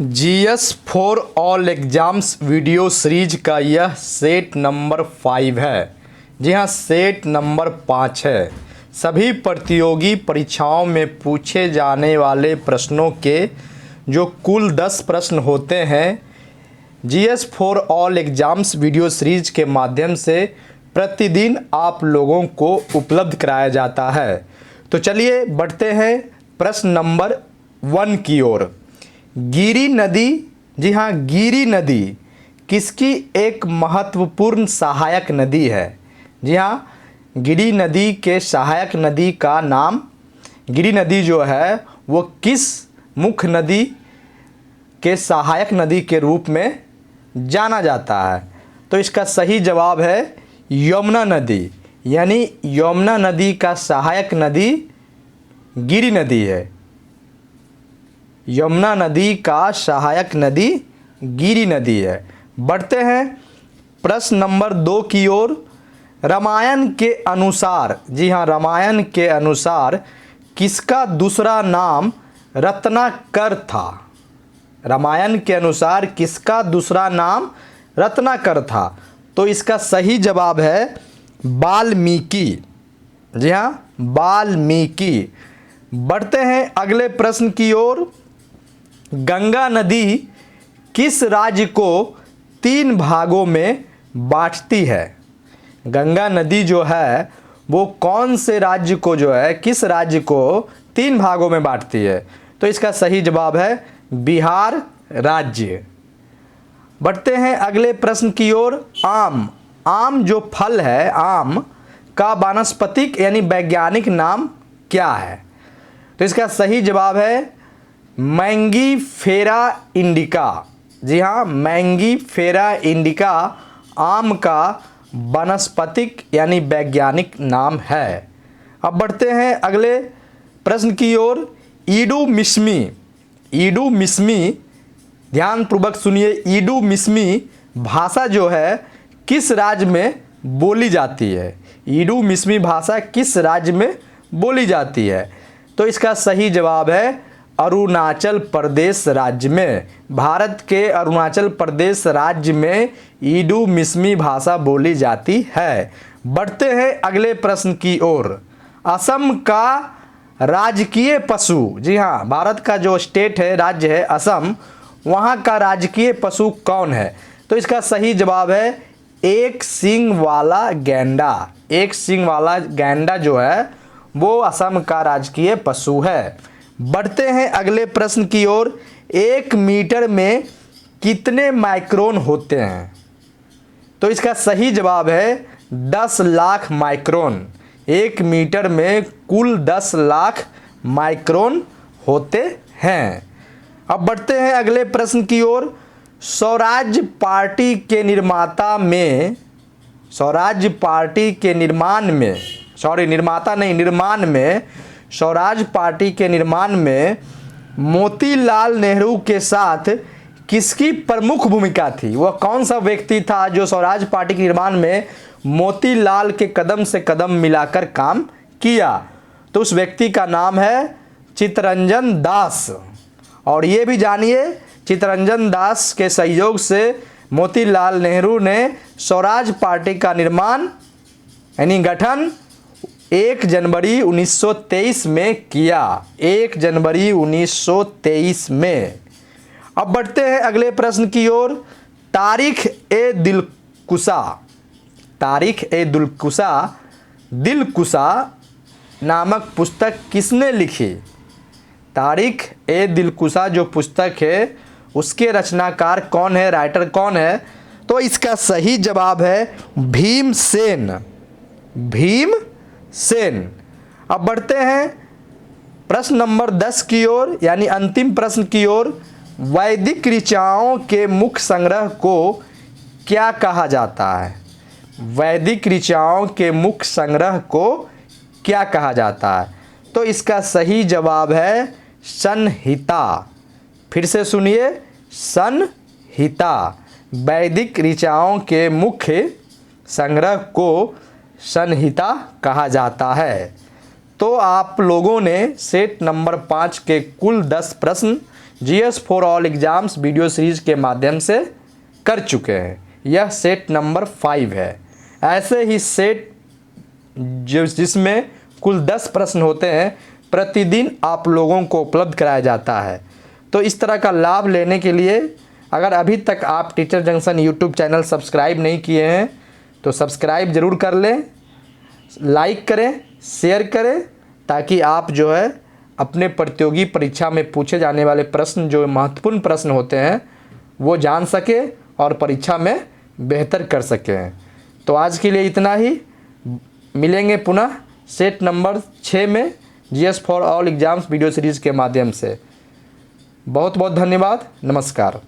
GS for all exams video series का यह set number 5 है। जी हाँ, सेट नंबर 5 है। सभी प्रतियोगी परीक्षाओं में पूछे जाने वाले प्रश्नों के जो कुल 10 प्रश्न होते हैं, GS for all exams video series के माध्यम से प्रतिदिन आप लोगों को उपलब्ध कराया जाता है। तो चलिए बढ़ते हैं प्रश्न नंबर 1 की ओर। गिरि नदी, जी हाँ, गिरि नदी किसकी एक महत्वपूर्ण सहायक नदी है? जी हाँ, गिरि नदी के सहायक नदी का नाम, गिरि नदी जो है वो किस मुख्य नदी के सहायक नदी के रूप में जाना जाता है? तो इसका सही जवाब है यमुना नदी। यानी यमुना नदी का सहायक नदी गिरि नदी है। यमुना नदी का सहायक नदी गिरि नदी है। बढ़ते हैं प्रश्न नंबर 2 की ओर। रामायण के अनुसार, जी हाँ, रामायण के अनुसार किसका दूसरा नाम रत्नाकर था? रामायण के अनुसार किसका दूसरा नाम रत्नाकर था? तो इसका सही जवाब है वाल्मीकि। जी हाँ, वाल्मीकि। बढ़ते हैं अगले प्रश्न की ओर। गंगा नदी किस राज्य को 3 भागों में बांटती है? गंगा नदी जो है वो कौन से राज्य को, जो है किस राज्य को 3 भागों में बांटती है? तो इसका सही जवाब है बिहार राज्य। बढ़ते हैं अगले प्रश्न की ओर। आम जो फल है, आम का वानस्पतिक यानी वैज्ञानिक नाम क्या है? तो इसका सही जवाब है मैंगीफेरा इंडिका। जी हाँ, मैंगीफेरा इंडिका आम का वानस्पतिक यानी वैज्ञानिक नाम है। अब बढ़ते हैं अगले प्रश्न की ओर। इडुमिश्मी, इडुमिश्मी, ध्यानपूर्वक सुनिए, इडुमिश्मी भाषा जो है किस राज्य में बोली जाती है? इडुमिश्मी भाषा किस राज्य में बोली जाती है? तो इसका सही जवाब है अरुणाचल प्रदेश राज्य में। भारत के अरुणाचल प्रदेश राज्य में इडुमिश्मी भाषा बोली जाती है। बढ़ते हैं अगले प्रश्न की ओर। असम का राजकीय पशु, जी हाँ, भारत का जो स्टेट है, राज्य है असम, वहाँ का राजकीय पशु कौन है? तो इसका सही जवाब है एक सींग वाला गैंडा। एक सींग वाला गैंडा जो है वो असम का राजकीय पशु है। बढ़ते हैं अगले प्रश्न की ओर। 1 मीटर में कितने माइक्रोन होते हैं? तो इसका सही जवाब है 10 लाख माइक्रोन। 1 मीटर में कुल 10 लाख माइक्रोन होते हैं। अब बढ़ते हैं अगले प्रश्न की ओर। स्वराज पार्टी के निर्माता में, स्वराज पार्टी के निर्माण में, निर्माता नहीं, निर्माण में, स्वराज पार्टी के निर्माण में मोतीलाल नेहरू के साथ किसकी प्रमुख भूमिका थी? वह कौन सा व्यक्ति था जो स्वराज पार्टी के निर्माण में मोतीलाल के कदम से कदम मिलाकर काम किया? तो उस व्यक्ति का नाम है चित्तरंजन दास। और ये भी जानिए, चित्तरंजन दास के सहयोग से मोतीलाल नेहरू ने स्वराज पार्टी का निर्माण यानी गठन 1 जनवरी 1923 में किया। 1 जनवरी 1923 में। अब बढ़ते हैं अगले प्रश्न की ओर। तारीख ए दिलकुशा, तारीख ए दिलकुशा, दिलकुशा नामक पुस्तक किसने लिखी? तारीख ए दिलकुशा जो पुस्तक है उसके रचनाकार कौन है, राइटर कौन है? तो इसका सही जवाब है भीमसेन। भीमसेन। अब बढ़ते हैं प्रश्न नंबर 10 की ओर, यानी अंतिम प्रश्न की ओर। वैदिक ऋचाओं के मुख्य संग्रह को क्या कहा जाता है? वैदिक ऋचाओं के मुख्य संग्रह को क्या कहा जाता है? तो इसका सही जवाब है संहिता। फिर से सुनिए, संहिता। वैदिक ऋचाओं के मुख्य संग्रह को संहिता कहा जाता है। तो आप लोगों ने सेट नंबर 5 के कुल 10 प्रश्न GS for all exams video series के माध्यम से कर चुके हैं। यह सेट नंबर 5 है। ऐसे ही सेट जिसमें कुल 10 प्रश्न होते हैं प्रतिदिन आप लोगों को उपलब्ध कराया जाता है। तो इस तरह का लाभ लेने के लिए अगर अभी तक आप teacher junction YouTube channel subscribe नहीं किए हैं तो सब्सक्राइब ज़रूर कर लें, लाइक करें, शेयर करें, ताकि आप जो है अपने प्रतियोगी परीक्षा में पूछे जाने वाले प्रश्न, जो महत्वपूर्ण प्रश्न होते हैं, वो जान सके और परीक्षा में बेहतर कर सकें। तो आज के लिए इतना ही। मिलेंगे पुनः सेट नंबर 6 में GS for all exams video series के माध्यम से। बहुत बहुत धन्यवाद। नमस्कार।